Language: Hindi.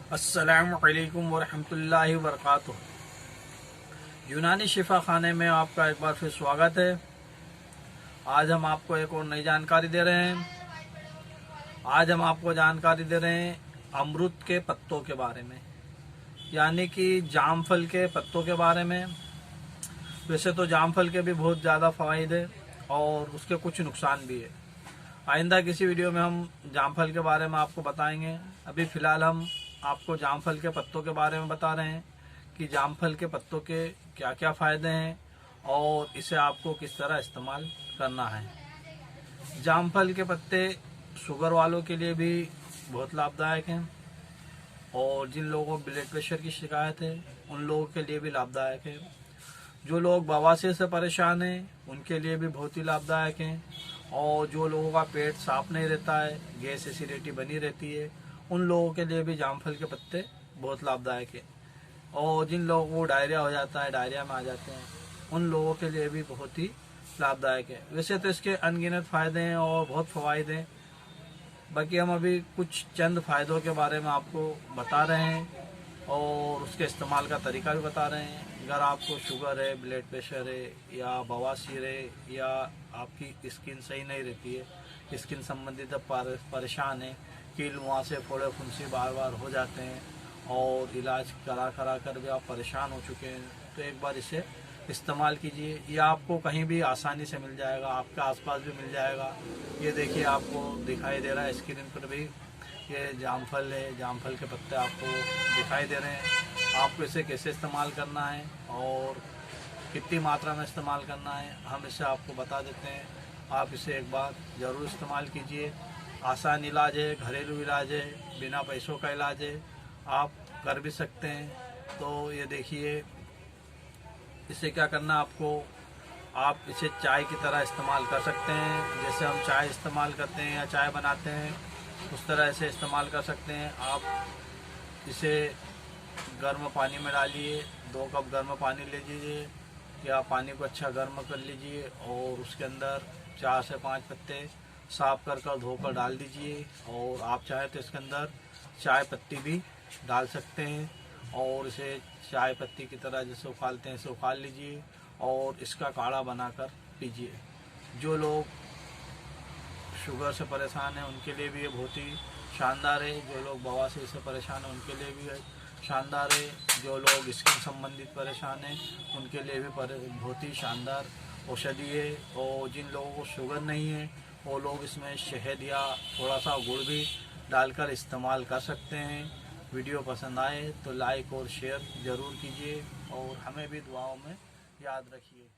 अस्सलामुअलैकुम वरहमतुल्लाहि वबरकातुह। यूनानी शिफा खाने में आपका एक बार फिर स्वागत है। आज हम आपको एक और नई जानकारी दे रहे हैं। आज हम आपको जानकारी दे रहे हैं अमरूद के पत्तों के बारे में, यानी कि जामफल के पत्तों के बारे में। वैसे तो जामफल के भी बहुत ज़्यादा फ़वाइद और उसके कुछ नुकसान भी है। आइंदा किसी वीडियो में हम जामफल के बारे में आपको बताएंगे। अभी फ़िलहाल हम आपको जामफल के पत्तों के बारे में बता रहे हैं कि जामफल के पत्तों के क्या क्या फ़ायदे हैं और इसे आपको किस तरह इस्तेमाल करना है। जामफल के पत्ते शुगर वालों के लिए भी बहुत लाभदायक हैं और जिन लोगों को ब्लड प्रेशर की शिकायत है उन लोगों के लिए भी लाभदायक है। जो लोग बवासीर से परेशान हैं उनके लिए भी बहुत ही लाभदायक हैं और जो लोगों का पेट साफ नहीं रहता है, गैस एसिडिटी बनी रहती है, उन लोगों के लिए भी जामफल के पत्ते बहुत लाभदायक है। और जिन लोगों को डायरिया हो जाता है, डायरिया में आ जाते हैं, उन लोगों के लिए भी बहुत ही लाभदायक है। वैसे तो इसके अनगिनत फ़ायदे हैं और बहुत फ़वाइद हैं। बाकी हम अभी कुछ चंद फ़ायदों के बारे में आपको बता रहे हैं और उसके इस्तेमाल का तरीका भी बता रहे हैं। अगर आपको शुगर है, ब्लड प्रेशर है या बवासीर है या आपकी स्किन सही नहीं रहती है, स्किन संबंधित परेशान है, कील मुहासे फोड़े फुंसी बार बार हो जाते हैं और इलाज करा करा कर भी आप परेशान हो चुके हैं, तो एक बार इसे इस्तेमाल कीजिए। यह आपको कहीं भी आसानी से मिल जाएगा, आपके आसपास भी मिल जाएगा। ये देखिए, आपको दिखाई दे रहा है स्क्रीन पर भी, ये जामफल है, जामफल के पत्ते आपको दिखाई दे रहे हैं। आपको इसे कैसे इस्तेमाल करना है और कितनी मात्रा में इस्तेमाल करना है, हम इसे आपको बता देते हैं। आप इसे एक बार ज़रूर इस्तेमाल कीजिए। आसान इलाज है, घरेलू इलाज है, बिना पैसों का इलाज है, आप कर भी सकते हैं। तो ये देखिए, इसे क्या करना आपको, आप इसे चाय की तरह इस्तेमाल कर सकते हैं। जैसे हम चाय इस्तेमाल करते हैं या चाय बनाते हैं, उस तरह से इस्तेमाल कर सकते हैं। आप इसे गर्म पानी में डालिए, 2 कप गर्म पानी ले लीजिए या पानी को अच्छा गर्म कर लीजिए और उसके अंदर 4 से 5 पत्ते साफ कर धोकर डाल दीजिए। और आप चाहे तो इसके अंदर चाय पत्ती भी डाल सकते हैं और इसे चाय पत्ती की तरह जैसे उखालते हैं इसे उखाल लीजिए और इसका काढ़ा बनाकर पीजिए। जो लोग शुगर से परेशान हैं उनके लिए भी ये बहुत ही शानदार है। जो लोग बवासीर से परेशान हैं उनके लिए भी शानदार है। जो लोग स्किन संबंधित परेशान हैं उनके लिए भी बहुत ही शानदार औषधि है। और जिन लोगों को शुगर नहीं है वो लोग इसमें शहद या थोड़ा सा गुड़ भी डालकर इस्तेमाल कर सकते हैं। वीडियो पसंद आए तो लाइक और शेयर ज़रूर कीजिए और हमें भी दुआओं में याद रखिए।